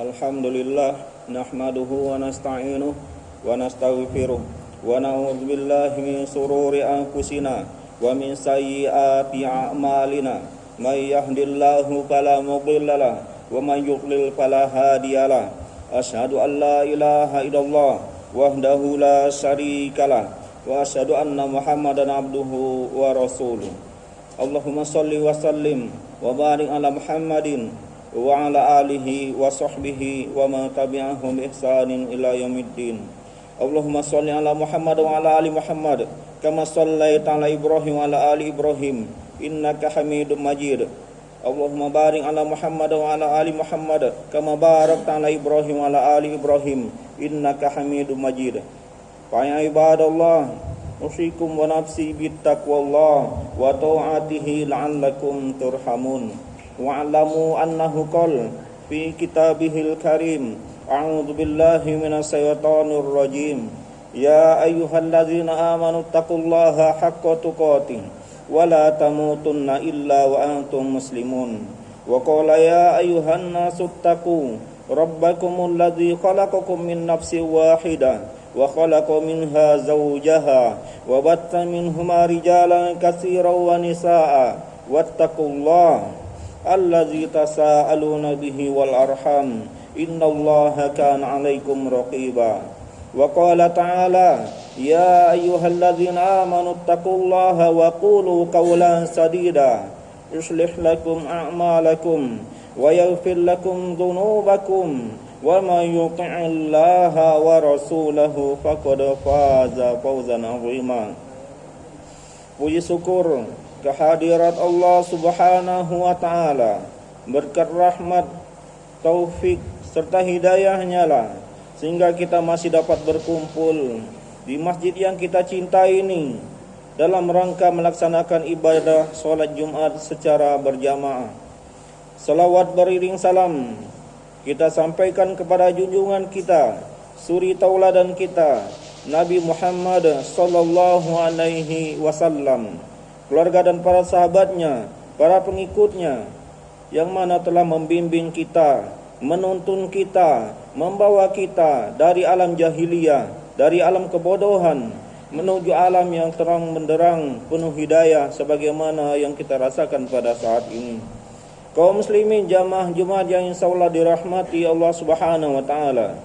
Alhamdulillah nahmaduhu wa nasta'inuh wa nastaghfiruh wa na'udzu billahi min shururi anfusina wa min sayyiati a'malina may yahdihillahu fala mudilla lahu wa may yudlil fala hadiyalah. Asyhadu an la ilaha illallah wahdahu la syarikalah wa asyhadu anna Muhammadan abduhu wa rasuluh. Allahumma shalli wa sallim wa barik ala Muhammadin wa ala alihi wa sahbihi wa man tabi'ahum bi ihsanin ila yaumiddin. Allahumma shalli ala Muhammad wa ala ali Muhammad kama shallaita ala Ibrahim wa ala ali Ibrahim innaka Hamidum Majid. Allahumma barik ala Muhammad wa ala ali Muhammad kama barakta ala Ibrahim wa ala ali Ibrahim innaka Hamidum Majid. Fa ya ibadallah, usikum wa nafsi bittaqwallah wa ta'atihi la'allakum turhamun. Wa'lamu annahu qala fi kitabihil karim, a'udzu billahi minasy syaithanir rajim, ya ayyuhalladzina amanu taqullaha haqqa tuqatih wa la tamutunna illa wa antum muslimun. Wa qala ya ayyuhan nasu taqu rabbakumul ladzi khalaqakum min nafsin wahidah wa khalaqa minha zawjaha wa batta minhuma rijalan katsiran wa nisaa wattaqullaha allazi tasaaluna bihi wal arham innallaha kana 'alaikum raqiba. Wa qala ta'ala ya ayyuhalladzina amanu taqullaha wa qulu qawlan sadida yuslih lakum a'malakum wa yaghfir lakum dhunubakum wa may yuti'illaha wa rasulahu faqad faza fawzan 'azima. Puji syukur kehadirat Allah Subhanahu wa taala, berkat rahmat, taufik serta hidayahnya lah sehingga kita masih dapat berkumpul di masjid yang kita cintai ini dalam rangka melaksanakan ibadah sholat Jumat secara berjamaah. Salawat beriring salam kita sampaikan kepada junjungan kita, suri tauladan kita, Nabi Muhammad sallallahu alaihi wasallam, keluarga dan para sahabatnya, para pengikutnya yang mana telah membimbing kita, menuntun kita, membawa kita dari alam jahiliyah, dari alam kebodohan menuju alam yang terang benderang penuh hidayah sebagaimana yang kita rasakan pada saat ini. Kaum muslimin jamaah Jumat yang insyaallah dirahmati Allah Subhanahu wa taala,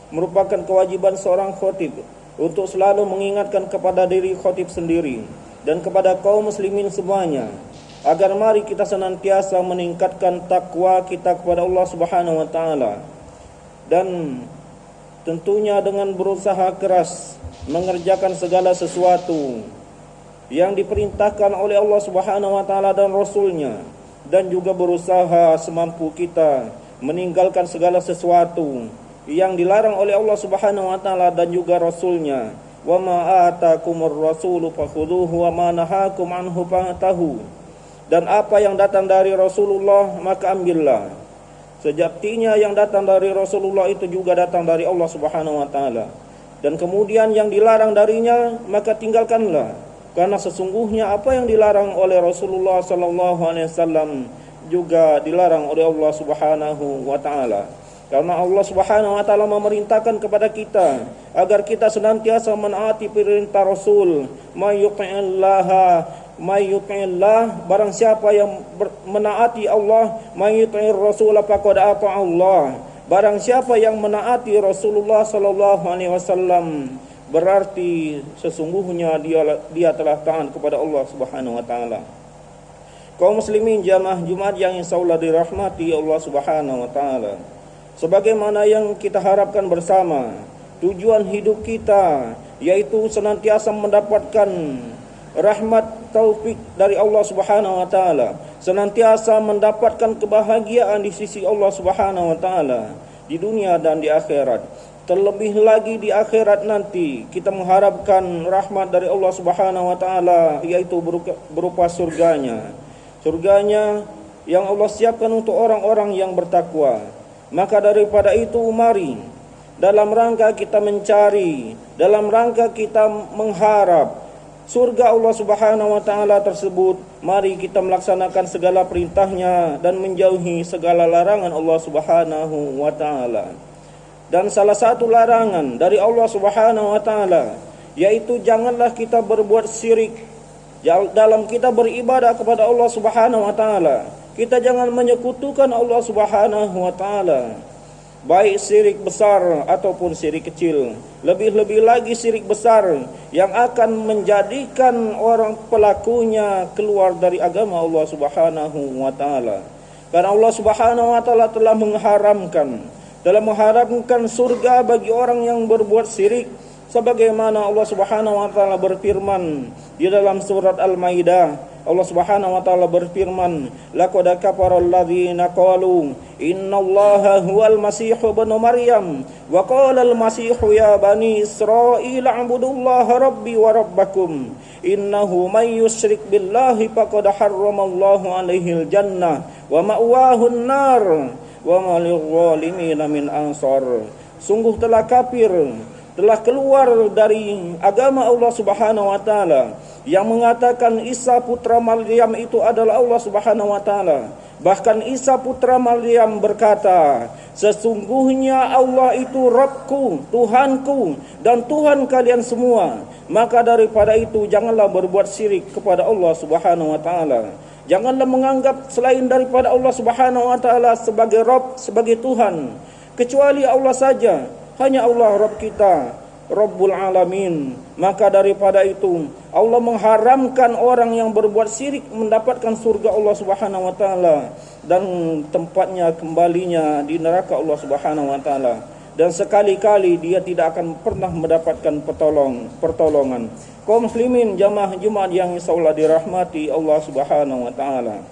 merupakan kewajiban seorang khatib untuk selalu mengingatkan kepada diri khatib sendiri dan kepada kaum muslimin semuanya agar mari kita senantiasa meningkatkan takwa kita kepada Allah Subhanahu wa taala dan tentunya dengan berusaha keras mengerjakan segala sesuatu yang diperintahkan oleh Allah Subhanahu wa taala dan Rasulnya, dan juga berusaha semampu kita meninggalkan segala sesuatu yang dilarang oleh Allah Subhanahu wa taala dan juga Rasulnya. Wa ma atakumur rasulu fakhudhuhu wa ma nahakum anhu fantahu. Dan apa yang datang dari Rasulullah maka ambillah. Sejatinya yang datang dari Rasulullah itu juga datang dari Allah Subhanahu wa taala. Dan kemudian yang dilarang darinya maka tinggalkanlah. Karena sesungguhnya apa yang dilarang oleh Rasulullah sallallahu alaihi wasallam juga dilarang oleh Allah Subhanahu wa taala. Karena Allah Subhanahu wa taala memerintahkan kepada kita agar kita senantiasa menaati perintah Rasul. May yuti'illah, barang siapa yang menaati Allah, may yuti'ir Rasul faqad ata'a Allah. Barang siapa yang menaati Rasulullah sallallahu alaihi wasallam berarti sesungguhnya dia telah taat kepada Allah Subhanahu wa taala. Kaum muslimin jamaah Jumat yang insyaallah dirahmati Allah Subhanahu wa taala, sebagaimana yang kita harapkan bersama, tujuan hidup kita yaitu senantiasa mendapatkan rahmat taufik dari Allah Subhanahu wa taala, senantiasa mendapatkan kebahagiaan di sisi Allah Subhanahu wa taala di dunia dan di akhirat. Terlebih lagi di akhirat nanti kita mengharapkan rahmat dari Allah Subhanahu wa taala yaitu berupa surganya. Surganya yang Allah siapkan untuk orang-orang yang bertakwa. Maka daripada itu mari dalam rangka kita mencari, dalam rangka kita mengharap surga Allah Subhanahu wa taala tersebut, mari kita melaksanakan segala perintahnya dan menjauhi segala larangan Allah Subhanahu wa taala. Dan salah satu larangan dari Allah Subhanahu wa taala yaitu janganlah kita berbuat syirik dalam kita beribadah kepada Allah Subhanahu wa taala. Kita jangan menyekutukan Allah Subhanahu wa taala, baik syirik besar ataupun syirik kecil. Lebih-lebih lagi syirik besar yang akan menjadikan orang pelakunya keluar dari agama Allah Subhanahu wa taala. Karena Allah Subhanahu wa taala telah mengharamkan surga bagi orang yang berbuat syirik, sebagaimana Allah Subhanahu wa taala berfirman di dalam surat Al-Maidah. Allah Subhanahu wa taala berfirman, "Laqad kafara alladziina qalu innallaha huwal masiih ibnu Maryam wa qala al-masiihu ya bani Israil a'budullaha rabbi wa rabbakum innahu may yusyrik billahi faqad harramallahu 'alaihil jannah wa ma'wahu an-nar wa ma lil-zalimin min ansar." Sungguh telah kafir, telah keluar dari agama Allah Subhanahu wa taala yang mengatakan Isa putra Maryam itu adalah Allah Subhanahu wa taala. Bahkan Isa putra Maryam berkata, "Sesungguhnya Allah itu Rabbku, Tuhanku dan Tuhan kalian semua." Maka daripada itu janganlah berbuat syirik kepada Allah Subhanahu wa taala. Janganlah menganggap selain daripada Allah Subhanahu wa taala sebagai Rabb, sebagai Tuhan, kecuali Allah saja. Hanya Allah Rabb kita, Rabbul Alamin. Maka daripada itu Allah mengharamkan orang yang berbuat syirik mendapatkan surga Allah Subhanahu wa taala dan tempatnya kembalinya di neraka Allah Subhanahu wa taala, dan sekali-kali dia tidak akan pernah mendapatkan pertolongan. Kaum muslimin jamaah Jumat yang insyaallah dirahmati Allah Subhanahu wa taala.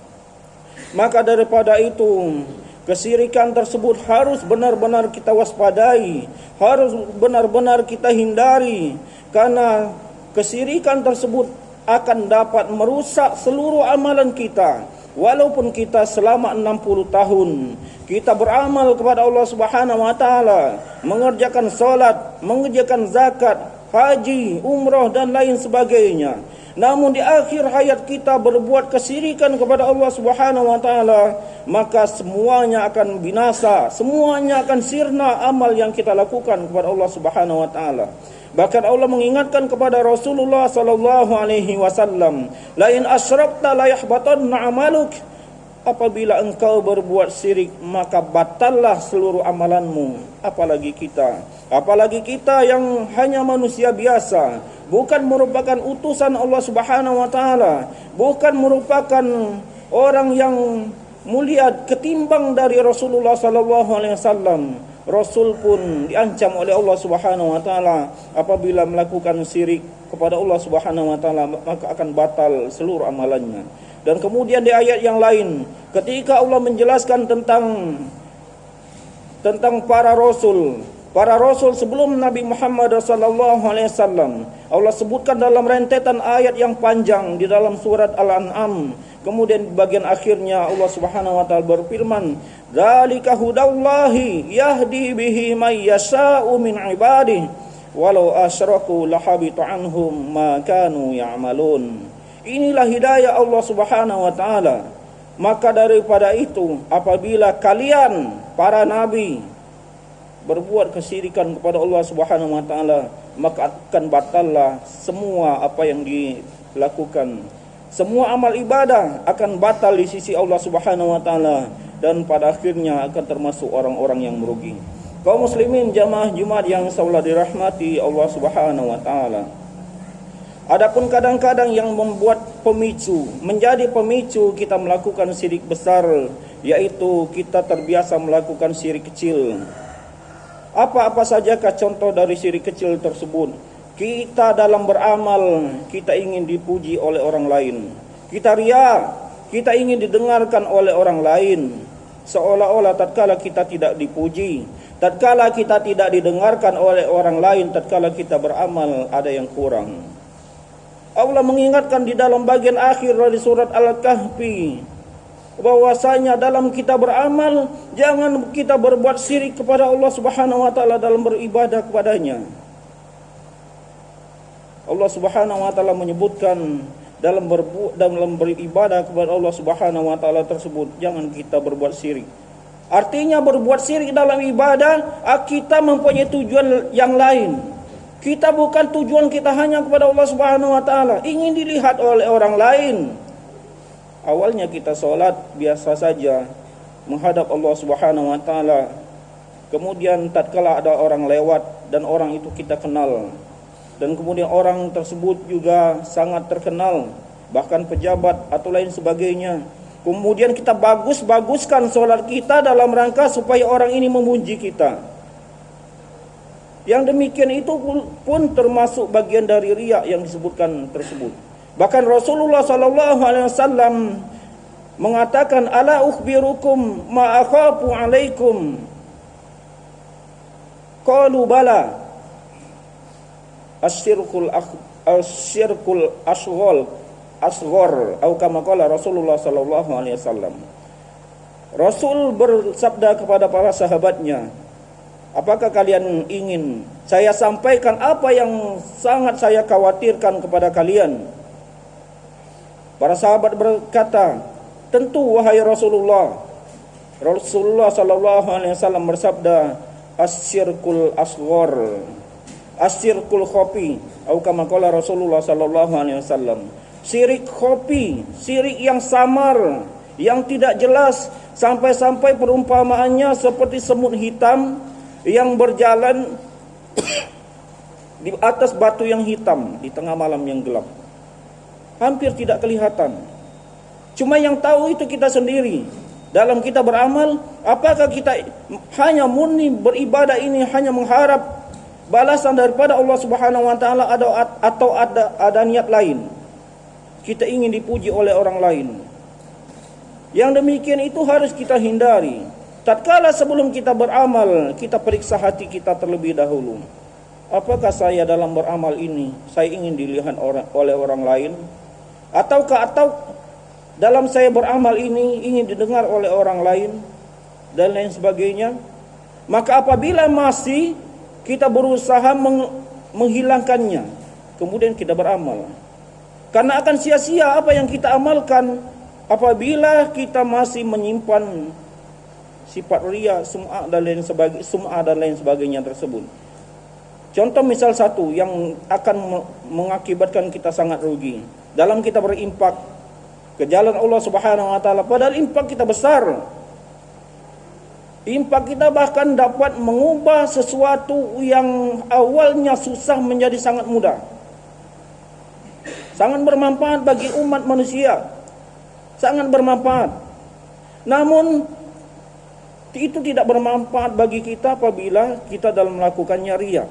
Maka daripada itu kesyirikan tersebut harus benar-benar kita waspadai, harus benar-benar kita hindari, karena kesyirikan tersebut akan dapat merusak seluruh amalan kita. Walaupun kita selama 60 tahun kita beramal kepada Allah Subhanahu wa taala, mengerjakan salat, mengerjakan zakat, haji, umrah dan lain sebagainya, namun di akhir hayat kita berbuat kesyirikan kepada Allah Subhanahu wa taala, maka semuanya akan binasa, semuanya akan sirna amal yang kita lakukan kepada Allah Subhanahu wa taala. Bahkan Allah mengingatkan kepada Rasulullah sallallahu alaihi wasallam, "La in asyrakta la yahbatanna 'amaluk." Apabila engkau berbuat syirik, maka batallah seluruh amalanmu. Apalagi kita yang hanya manusia biasa, bukan merupakan utusan Allah Subhanahu wa taala, bukan merupakan orang yang mulia ketimbang dari Rasulullah sallallahu alaihi wasallam. Rasul pun diancam oleh Allah Subhanahu wa taala apabila melakukan syirik kepada Allah Subhanahu wa taala, maka akan batal seluruh amalannya. Dan kemudian di ayat yang lain, ketika Allah menjelaskan tentang para rasul sebelum Nabi Muhammad sallallahu alaihi wasallam, Allah sebutkan dalam rentetan ayat yang panjang di dalam surat Al-An'am. Kemudian di bagian akhirnya Allah Subhanahu wa taala berfirman, "Dzalika hudallahi yahdi bihi may yasha'u min ibadihi walau asyraku lahabita anhum ma kanu ya'malun." Inilah hidayah Allah Subhanahu wa taala. Maka daripada itu, apabila kalian para nabi berbuat kesyirikan kepada Allah Subhanahu wa taala, maka akan batallah semua apa yang dilakukan. Semua amal ibadah akan batal di sisi Allah Subhanahu wa taala, dan pada akhirnya akan termasuk orang-orang yang merugi. Kaum muslimin jamaah Jumat yang insyaallah dirahmati Allah Subhanahu wa taala. Adapun kadang-kadang yang menjadi pemicu kita melakukan syirik besar, yaitu kita terbiasa melakukan syirik kecil. Apa-apa sajakah contoh dari syirik kecil tersebut? Kita dalam beramal, kita ingin dipuji oleh orang lain. Kita riya, kita ingin didengarkan oleh orang lain. Seolah-olah tatkala kita tidak dipuji, tatkala kita tidak didengarkan oleh orang lain, tatkala kita beramal ada yang kurang. Allah mengingatkan di dalam bagian akhir dari surat Al-Kahfi bahwasanya dalam kita beramal jangan kita berbuat syirik kepada Allah Subhanahu wa taala dalam beribadah kepadanya. Allah Subhanahu wa taala menyebutkan dalam beribadah kepada Allah Subhanahu wa taala tersebut, jangan kita berbuat syirik. Artinya berbuat syirik dalam ibadah, kita mempunyai tujuan yang lain. Kita bukan tujuan kita hanya kepada Allah Subhanahu wa taala, ingin dilihat oleh orang lain. Awalnya kita sholat biasa saja menghadap Allah Subhanahu wa taala. Kemudian tatkala ada orang lewat dan orang itu kita kenal, dan kemudian orang tersebut juga sangat terkenal, bahkan pejabat atau lain sebagainya, kemudian kita baguskan sholat kita dalam rangka supaya orang ini memuji kita. Yang demikian itu pun termasuk bagian dari riya yang disebutkan tersebut. Bahkan Rasulullah SAW mengatakan, ala ukhbirukum ma akhafu alaikum. Qalu bala. Asyirkul asghar atau kama qala Rasulullah sallallahu alaihi wasallam. Rasul bersabda kepada para sahabatnya, apakah kalian ingin saya sampaikan apa yang sangat saya khawatirkan kepada kalian? Para sahabat berkata, tentu wahai Rasulullah. Rasulullah sallallahu alaihi wasallam bersabda, asyirkul asghar, asyirkul khafi, atau kama qala Rasulullah sallallahu alaihi wasallam. Syirik khafi, syirik yang samar, yang tidak jelas, sampai-sampai perumpamaannya seperti semut hitam yang berjalan di atas batu yang hitam di tengah malam yang gelap. Hampir tidak kelihatan. Cuma yang tahu itu kita sendiri. Dalam kita beramal, apakah kita hanya murni beribadah ini hanya mengharap balasan daripada Allah Subhanahu wa taala atau ada niat lain? Kita ingin dipuji oleh orang lain. Yang demikian itu harus kita hindari. Tatkala sebelum kita beramal, kita periksa hati kita terlebih dahulu. Apakah saya dalam beramal ini saya ingin dilihat oleh orang lain? Atau dalam saya beramal ini ingin didengar oleh orang lain dan lain sebagainya? Maka apabila masih kita berusaha menghilangkannya, kemudian kita beramal, karena akan sia-sia apa yang kita amalkan apabila kita masih menyimpan sifat riya, sum'ah dan lain sebagainya tersebut. Contoh misal satu yang akan mengakibatkan kita sangat rugi dalam kita berimpak ke jalan Allah Subhanahu wa taala, padahal impak kita besar. Impak kita bahkan dapat mengubah sesuatu yang awalnya susah menjadi sangat mudah. Sangat bermanfaat bagi umat manusia. Sangat bermanfaat. Namun itu tidak bermanfaat bagi kita apabila kita dalam melakukannya riya.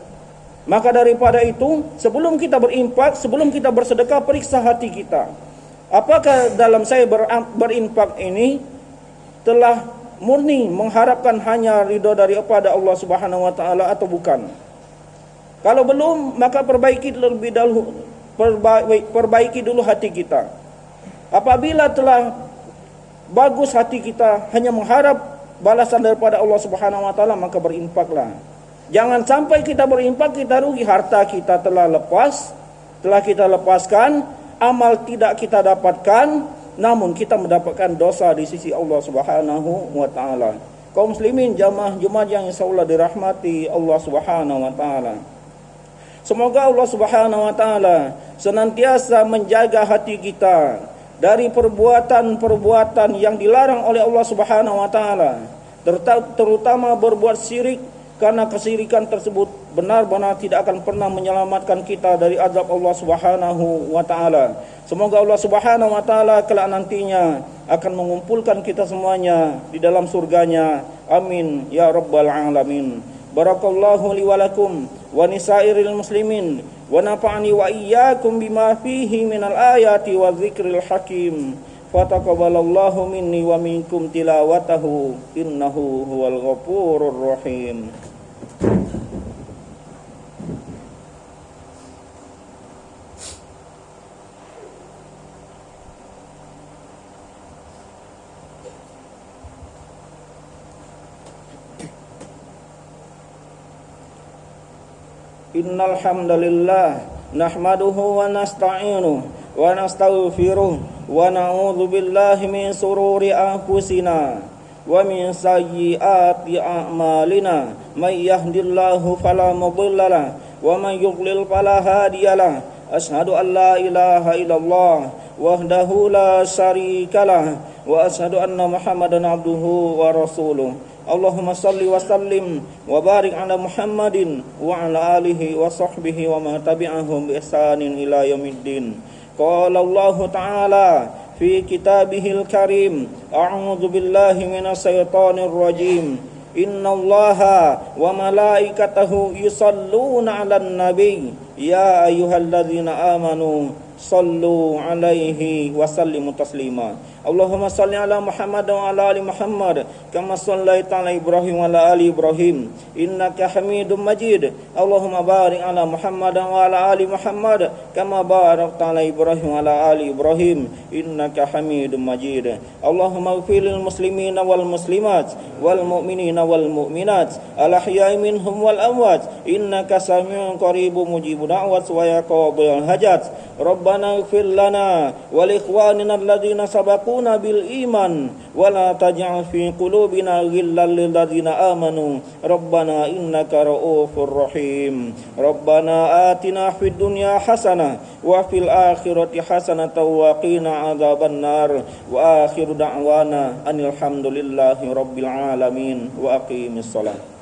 Maka daripada itu, sebelum kita berimpak, sebelum kita bersedekah, periksa hati kita. Apakah dalam saya berinfak ini telah murni mengharapkan hanya ridho daripada Allah Subhanahu wa taala atau bukan? Kalau belum, maka perbaiki dulu hati kita. Apabila telah bagus hati kita hanya mengharap balasan daripada Allah Subhanahu wa taala, maka berinfaklah. Jangan sampai kita berinfak kita rugi, harta kita telah lepas, telah kita lepaskan, amal tidak kita dapatkan, namun kita mendapatkan dosa di sisi Allah Subhanahu wa taala. Kaum muslimin jamaah Jumat yang insyaallah dirahmati Allah Subhanahu wa taala. Semoga Allah Subhanahu wa taala senantiasa menjaga hati kita dari perbuatan-perbuatan yang dilarang oleh Allah Subhanahu wa taala, terutama berbuat syirik, karena kesyirikan tersebut benar-benar tidak akan pernah menyelamatkan kita dari azab Allah Subhanahu wa taala. Semoga Allah Subhanahu wa taala kelak nantinya akan mengumpulkan kita semuanya di dalam surganya. Amin ya rabbal alamin. Barakallahu li wa lakum wa nisairil muslimin wa nafa'ani wa iyyakum bima fihi minal ayati wa dzikril hakim. Fataqabbalallahu minni wa minkum tilawatahu innahu huwal ghafurur rahim. Innal hamdalillah nahmaduhu wa nasta'inuh wa nastaghfiruh wa na'udzu billahi min sururi anfusina wa min sayyiati a'malina may yahdihillahu fala mudilla lahu wa man yudlil fala hadiyalah. Asyhadu an la ilaha illallah wahdahu la syarikalah wa asyhadu anna Muhammadan abduhu wa rasuluh. Allahumma salli wa sallim wa barik ala Muhammadin wa ala alihi wa sahbihi wa man tabi'ahum bi ihsanin ila yaumiddin. Qala Allah ta'ala fi kitabihil karim, a'udzu billahi minasy syaithanir rajim. Innallaha wa malaikatahu yusalluna 'alan nabi ya ayyuhalladzina amanu sallu 'alaihi wa sallimu taslima. Allahumma salli ala Muhammad wa ala ali Muhammad kama shallaita ala Ibrahim wa ala ali Ibrahim innaka Hamidum Majid. Allahumma barik ala Muhammad wa ala ali Muhammad kama barakta ala Ibrahim wa ala ali Ibrahim innaka Hamidum Majid. Allahumma ighfir lil muslimina wal muslimat wal mu'minina wal mu'minat al ahya'i minhum wal amwat innaka samiun qaribun mujibud da'wat wa yaqbal hajat. Rabbana ighfir lana wa li ikhwanina alladhina sabaquna bil iman wa la taj'al fi qulubina ghillan lil ladzina amanu Rabbana innaka ra'ufur rahim. Rabbana atina fid dunya hasanah wa fil akhirati hasanah wa qina adzabannar. Wa akhiru da'wana anil hamdulillahi rabbil alamin wa aqimis shalah.